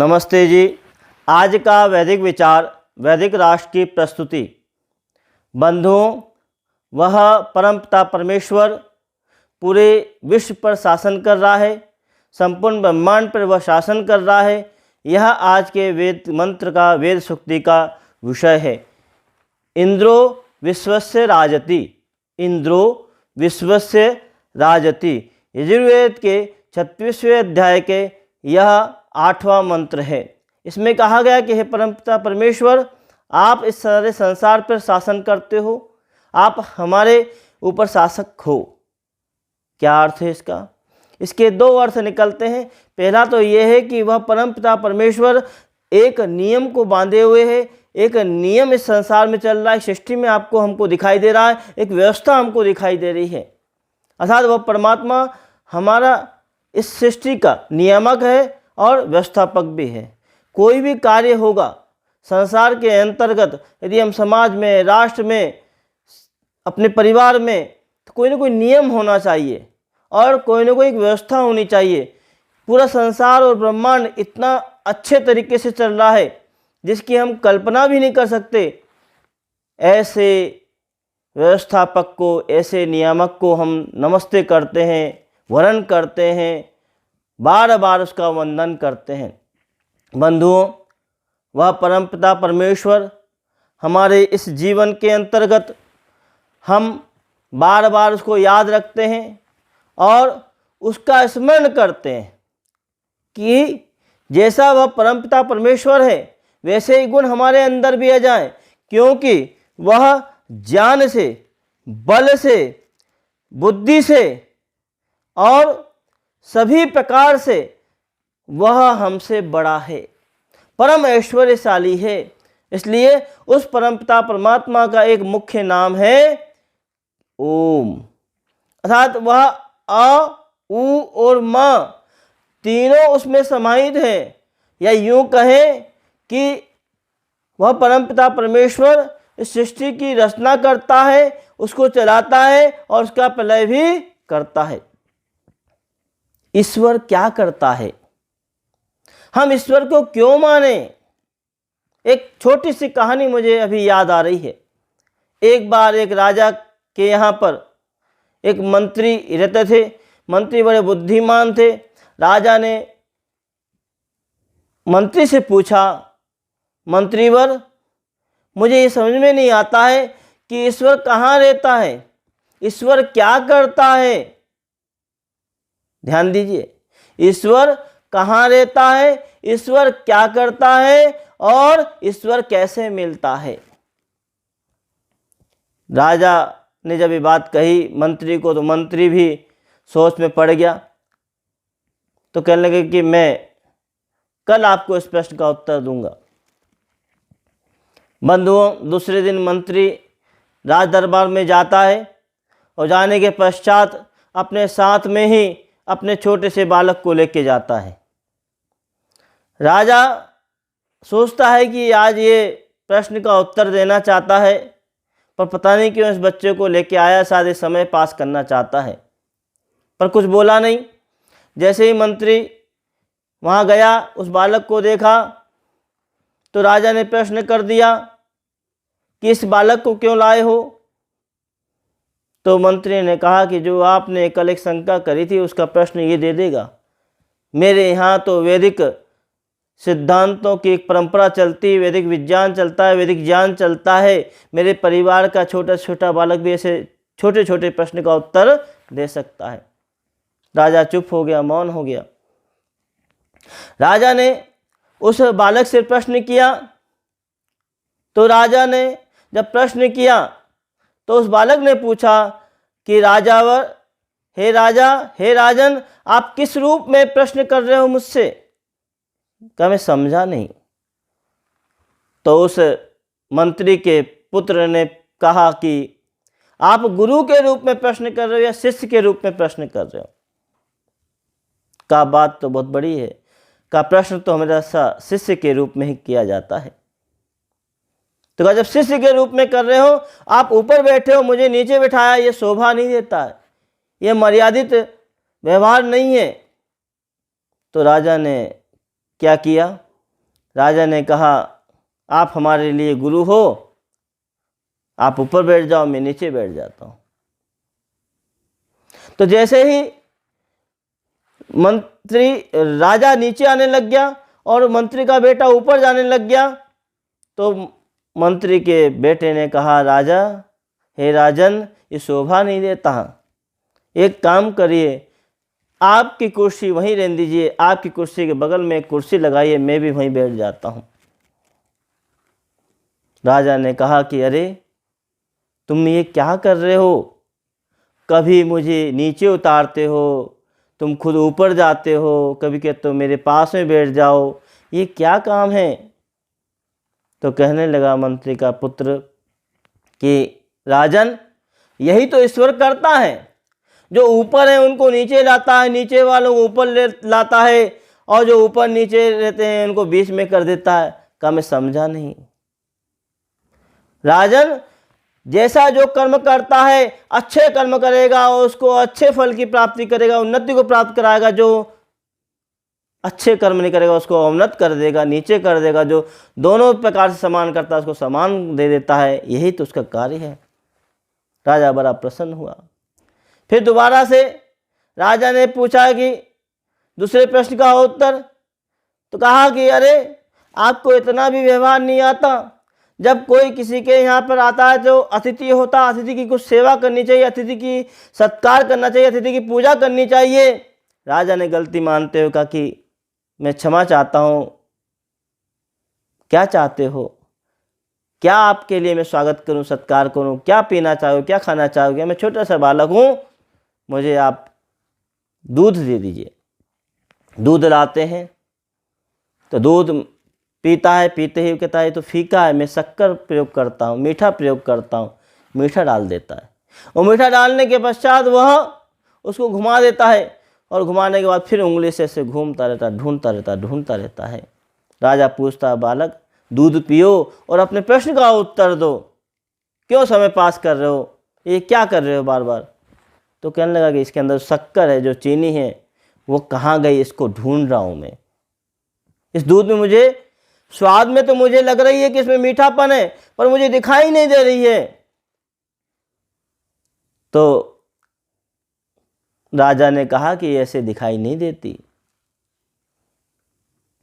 नमस्ते जी। आज का वैदिक विचार, वैदिक राष्ट्र की प्रस्तुति। बंधुओं, वह परमपिता परमेश्वर पूरे विश्व पर शासन कर रहा है, संपूर्ण ब्रह्मांड पर वह शासन कर रहा है। यह आज के वेद मंत्र का, वेद सूक्ति का विषय है। इंद्रो विश्वस्य राजति, इंद्रो विश्वस्य राजति। यजुर्वेद के 36वें अध्याय के यह 8वां मंत्र है। इसमें कहा गया कि हे परमपिता परमेश्वर, आप इस सारे संसार पर शासन करते हो, आप हमारे ऊपर शासक हो। क्या अर्थ है इसका? इसके दो अर्थ निकलते हैं। पहला तो ये है कि वह परमपिता परमेश्वर एक नियम को बांधे हुए है, एक नियम इस संसार में चल रहा है, सृष्टि में हमको दिखाई दे रहा है, एक व्यवस्था हमको दिखाई दे रही है। अर्थात वह परमात्मा हमारा इस सृष्टि का नियामक है और व्यवस्थापक भी है। कोई भी कार्य होगा संसार के अंतर्गत, यदि हम समाज में, राष्ट्र में, अपने परिवार में, तो कोई ना कोई नियम होना चाहिए और कोई ना कोई एक व्यवस्था होनी चाहिए। पूरा संसार और ब्रह्मांड इतना अच्छे तरीके से चल रहा है जिसकी हम कल्पना भी नहीं कर सकते। ऐसे व्यवस्थापक को, ऐसे नियामक को हम नमस्ते करते हैं, वरण करते हैं, बार बार उसका वंदन करते हैं। बंधुओं, वह परमपिता परमेश्वर हमारे इस जीवन के अंतर्गत हम बार बार उसको याद रखते हैं और उसका स्मरण करते हैं कि जैसा वह परमपिता परमेश्वर है वैसे ही गुण हमारे अंदर भी आ जाएं, क्योंकि वह ज्ञान से, बल से, बुद्धि से और सभी प्रकार से वह हमसे बड़ा है, परम ऐश्वर्यशाली है। इसलिए उस परमपिता परमात्मा का एक मुख्य नाम है ओम। अर्थात वह अ, उ और म तीनों उसमें समाहित हैं। या यूं कहें कि वह परमपिता परमेश्वर इस सृष्टि की रचना करता है, उसको चलाता है और उसका प्रलय भी करता है। ईश्वर क्या करता है? हम ईश्वर को क्यों माने? एक छोटी सी कहानी मुझे अभी याद आ रही है। एक बार एक राजा के यहाँ पर एक मंत्री रहते थे। मंत्री बड़े बुद्धिमान थे। राजा ने मंत्री से पूछा, मंत्रीवर, मुझे ये समझ में नहीं आता है कि ईश्वर कहाँ रहता है, ईश्वर क्या करता है। ध्यान दीजिए, ईश्वर कहाँ रहता है, ईश्वर क्या करता है और ईश्वर कैसे मिलता है। राजा ने जब ये बात कही मंत्री को, तो मंत्री भी सोच में पड़ गया। तो कहने लगे कि मैं कल आपको इस प्रश्न का उत्तर दूंगा। बंधुओं, दूसरे दिन मंत्री राज दरबार में जाता है और जाने के पश्चात अपने साथ में ही अपने छोटे से बालक को लेके जाता है। राजा सोचता है कि आज ये प्रश्न का उत्तर देना चाहता है, पर पता नहीं क्यों इस बच्चे को लेके आया, शायद समय पास करना चाहता है, पर कुछ बोला नहीं। जैसे ही मंत्री वहाँ गया, उस बालक को देखा, तो राजा ने प्रश्न कर दिया कि इस बालक को क्यों लाए हो? तो मंत्री ने कहा कि जो आपने कल एक शंका करी थी उसका प्रश्न ये दे देगा। मेरे यहाँ तो वैदिक सिद्धांतों की एक परंपरा चलती है, वैदिक विज्ञान चलता है, वैदिक ज्ञान चलता है। मेरे परिवार का छोटा छोटा बालक भी ऐसे छोटे छोटे प्रश्न का उत्तर दे सकता है। राजा चुप हो गया, मौन हो गया। राजा ने उस बालक से प्रश्न किया। तो राजा ने जब प्रश्न किया तो उस बालक ने पूछा कि राजावर, हे राजा, हे राजन, आप किस रूप में प्रश्न कर रहे हो मुझसे? क्या मैं समझा नहीं। तो उस मंत्री के पुत्र ने कहा कि आप गुरु के रूप में प्रश्न कर रहे हो या शिष्य के रूप में प्रश्न कर रहे हो? का बात तो बहुत बड़ी है। का प्रश्न तो हमेशा शिष्य के रूप में ही किया जाता है। तो जब शिष्य के रूप में कर रहे हो, आप ऊपर बैठे हो, मुझे नीचे बिठाया, ये शोभा नहीं देता है, ये मर्यादित व्यवहार नहीं है। तो राजा ने क्या किया? राजा ने कहा, आप हमारे लिए गुरु हो, आप ऊपर बैठ जाओ, मैं नीचे बैठ जाता हूँ। तो जैसे ही मंत्री राजा नीचे आने लग गया और मंत्री का बेटा ऊपर जाने लग गया, तो मंत्री के बेटे ने कहा, राजा, हे राजन, ये शोभा नहीं देता। एक काम करिए, आपकी कुर्सी वहीं रहने दीजिए, आपकी कुर्सी के बगल में एक कुर्सी लगाइए, मैं भी वहीं बैठ जाता हूँ। राजा ने कहा कि अरे तुम ये क्या कर रहे हो, कभी मुझे नीचे उतारते हो, तुम खुद ऊपर जाते हो, कभी कहते हो मेरे पास में बैठ जाओ, ये क्या काम है। तो कहने लगा मंत्री का पुत्र कि राजन, यही तो ईश्वर करता है, जो ऊपर है उनको नीचे लाता है, नीचे वालों को ऊपर लाता है, और जो ऊपर नीचे रहते हैं उनको बीच में कर देता है। क्या मैं समझा नहीं? राजन, जैसा जो कर्म करता है, अच्छे कर्म करेगा उसको अच्छे फल की प्राप्ति करेगा, उन्नति को प्राप्त कराएगा। जो अच्छे कर्म नहीं करेगा उसको अवनत कर देगा, नीचे कर देगा। जो दोनों प्रकार से समान करता है उसको समान दे देता है, यही तो उसका कार्य है। राजा बड़ा प्रसन्न हुआ। फिर दोबारा से राजा ने पूछा कि दूसरे प्रश्न का उत्तर, तो कहा कि अरे आपको इतना भी व्यवहार नहीं आता, जब कोई किसी के यहाँ पर आता है तो अतिथि होता, अतिथि की कुछ सेवा करनी चाहिए, अतिथि की सत्कार करना चाहिए, अतिथि की पूजा करनी चाहिए। राजा ने गलती मानते हुए कहा कि मैं क्षमा चाहता हूँ, क्या चाहते हो, क्या आपके लिए मैं स्वागत करूँ, सत्कार करूँ, क्या पीना चाहोगे, क्या खाना चाहोगे, मैं छोटा सा बालक हूँ, मुझे आप दूध दे दीजिए। दूध लाते हैं तो दूध पीता है, पीते ही कहता है तो फीका है, मैं शक्कर प्रयोग करता हूँ, मीठा प्रयोग करता हूँ, मीठा डाल देता है। और मीठा डालने के पश्चात वह उसको घुमा देता है, और घुमाने के बाद फिर उंगली से ऐसे घूमता रहता है, ढूंढता रहता है। राजा पूछता है, बालक दूध पियो और अपने प्रश्न का उत्तर दो, क्यों समय पास कर रहे हो, ये क्या कर रहे हो बार बार। तो कहने लगा कि इसके अंदर शक्कर है, जो चीनी है वो कहाँ गई, इसको ढूंढ रहा हूँ मैं। इस दूध में मुझे स्वाद में तो मुझे लग रही है कि इसमें मीठापन है, पर मुझे दिखाई नहीं दे रही है। तो राजा ने कहा कि ऐसे दिखाई नहीं देती।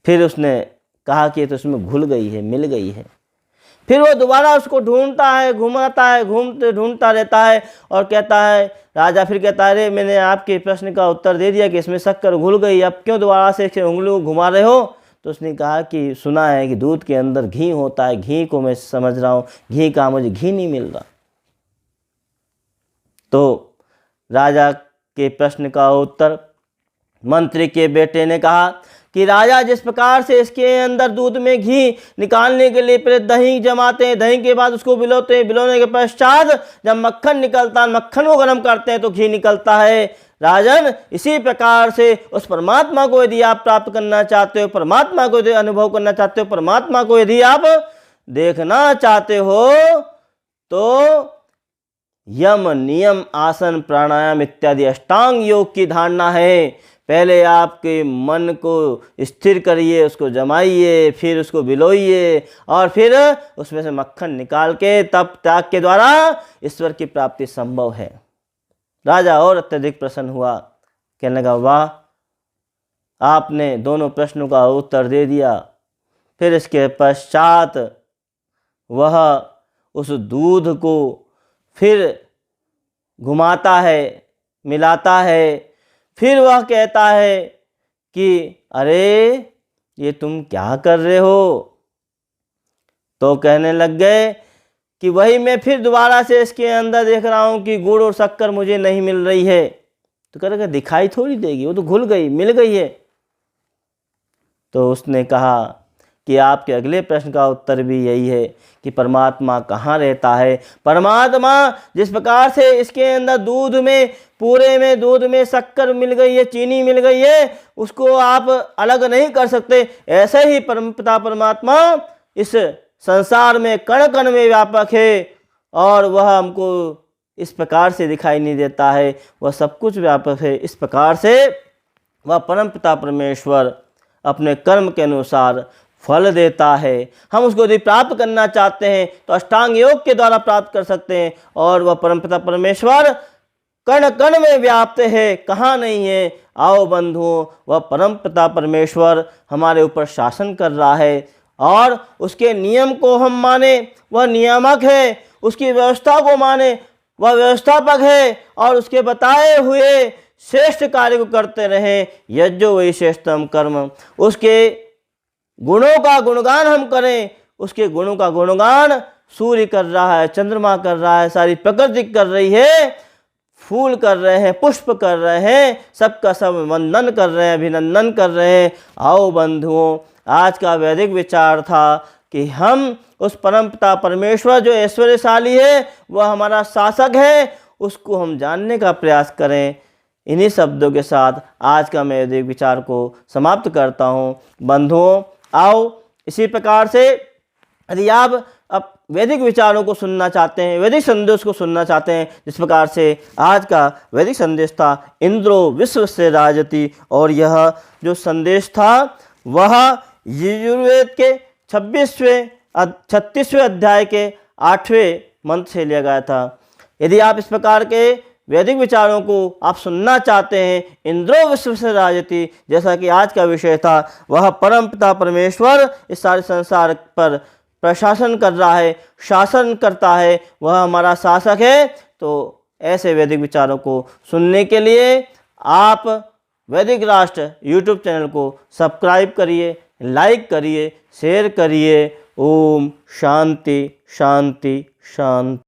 फिर उसने कहा कि ये तो उसमें घुल गई है, मिल गई है। फिर वो दोबारा उसको ढूंढता है, घुमाता है, ढूंढता रहता है, और कहता है, राजा फिर कहता है, अरे मैंने आपके प्रश्न का उत्तर दे दिया कि इसमें शक्कर घुल गई, अब क्यों दोबारा से उंगली को घुमा रहे हो। तो उसने कहा कि सुना है कि दूध के अंदर घी होता है, घी को मैं समझ रहा हूँ, घी का मुझे घी नहीं मिल रहा। तो राजा के प्रश्न का उत्तर मंत्री के बेटे ने कहा कि राजा, जिस प्रकार से इसके अंदर दूध में घी निकालने के लिए पहले दही जमाते हैं, दही के बाद उसको बिलोते हैं, बिलोने के पश्चात जब मक्खन निकलता है, मक्खन को गर्म करते हैं तो घी निकलता है। राजन, इसी प्रकार से उस परमात्मा को यदि आप प्राप्त करना चाहते हो, परमात्मा को यदि अनुभव करना चाहते हो, परमात्मा को यदि आप देखना चाहते हो, तो यम, नियम, आसन, प्राणायाम इत्यादि अष्टांग योग की धारणा है। पहले आपके मन को स्थिर करिए, उसको जमाइए, फिर उसको बिलोइए, और फिर उसमें से मक्खन निकाल के तप त्याग के द्वारा ईश्वर की प्राप्ति संभव है। राजा और अत्यधिक प्रसन्न हुआ, कहने लगा, वाह, आपने दोनों प्रश्नों का उत्तर दे दिया। फिर इसके पश्चात वह उस दूध को फिर घुमाता है, मिलाता है। फिर वह कहता है कि अरे ये तुम क्या कर रहे हो। तो कहने लग गए कि वही मैं फिर दोबारा से इसके अंदर देख रहा हूँ कि गुड़ और शक्कर मुझे नहीं मिल रही है। तो कह रहा दिखाई थोड़ी देगी, वो तो घुल गई, मिल गई है। तो उसने कहा कि आपके अगले प्रश्न का उत्तर भी यही है कि परमात्मा कहाँ रहता है। परमात्मा जिस प्रकार से इसके अंदर दूध में, पूरे में दूध में शक्कर मिल गई है, चीनी मिल गई है, उसको आप अलग नहीं कर सकते। ऐसे ही परमपिता परमात्मा इस संसार में कण कण में व्यापक है, और वह हमको इस प्रकार से दिखाई नहीं देता है, वह सब कुछ व्यापक है। इस प्रकार से वह परमपिता परमेश्वर अपने कर्म के अनुसार फल देता है। हम उसको यदि प्राप्त करना चाहते हैं तो अष्टांग योग के द्वारा प्राप्त कर सकते हैं। और वह परमपिता परमेश्वर कण कण में व्याप्त है, कहाँ नहीं है। आओ बंधुओं, वह परमपिता परमेश्वर हमारे ऊपर शासन कर रहा है और उसके नियम को हम माने, वह नियामक है। उसकी व्यवस्था को माने, वह व्यवस्थापक है। और उसके बताए हुए श्रेष्ठ कार्य को करते रहें। यज्ञो वही श्रेष्ठतम कर्म। उसके गुणों का गुणगान हम करें। उसके गुणों का गुणगान सूर्य कर रहा है, चंद्रमा कर रहा है, सारी प्रकृति कर रही है, फूल कर रहे हैं, पुष्प कर रहे हैं, सबका सब वंदन कर रहे हैं, अभिनंदन कर रहे हैं। आओ बंधुओं, आज का वैदिक विचार था कि हम उस परमपिता परमेश्वर जो ऐश्वर्यशाली है, वह हमारा शासक है, उसको हम जानने का प्रयास करें। इन्हीं शब्दों के साथ आज का मैं वैदिक विचार को समाप्त करता हूँ। बंधुओं, आओ इसी प्रकार से यदि आप अब वैदिक विचारों को सुनना चाहते हैं, वैदिक संदेश को सुनना चाहते हैं, जिस प्रकार से आज का वैदिक संदेश था इंद्रो विश्व से राजति, और यह जो संदेश था वह यजुर्वेद के 36वें अध्याय के 8वें मंत्र से लिया गया था। यदि आप इस प्रकार के वैदिक विचारों को आप सुनना चाहते हैं, इंद्रो विश्व से राजति जैसा कि आज का विषय था, वह परमपिता परमेश्वर इस सारे संसार पर प्रशासन कर रहा है, शासन करता है, वह हमारा शासक है। तो ऐसे वैदिक विचारों को सुनने के लिए आप वैदिक राष्ट्र यूट्यूब चैनल को सब्सक्राइब करिए, लाइक करिए, शेयर करिए। ओम शांति शांति शांति।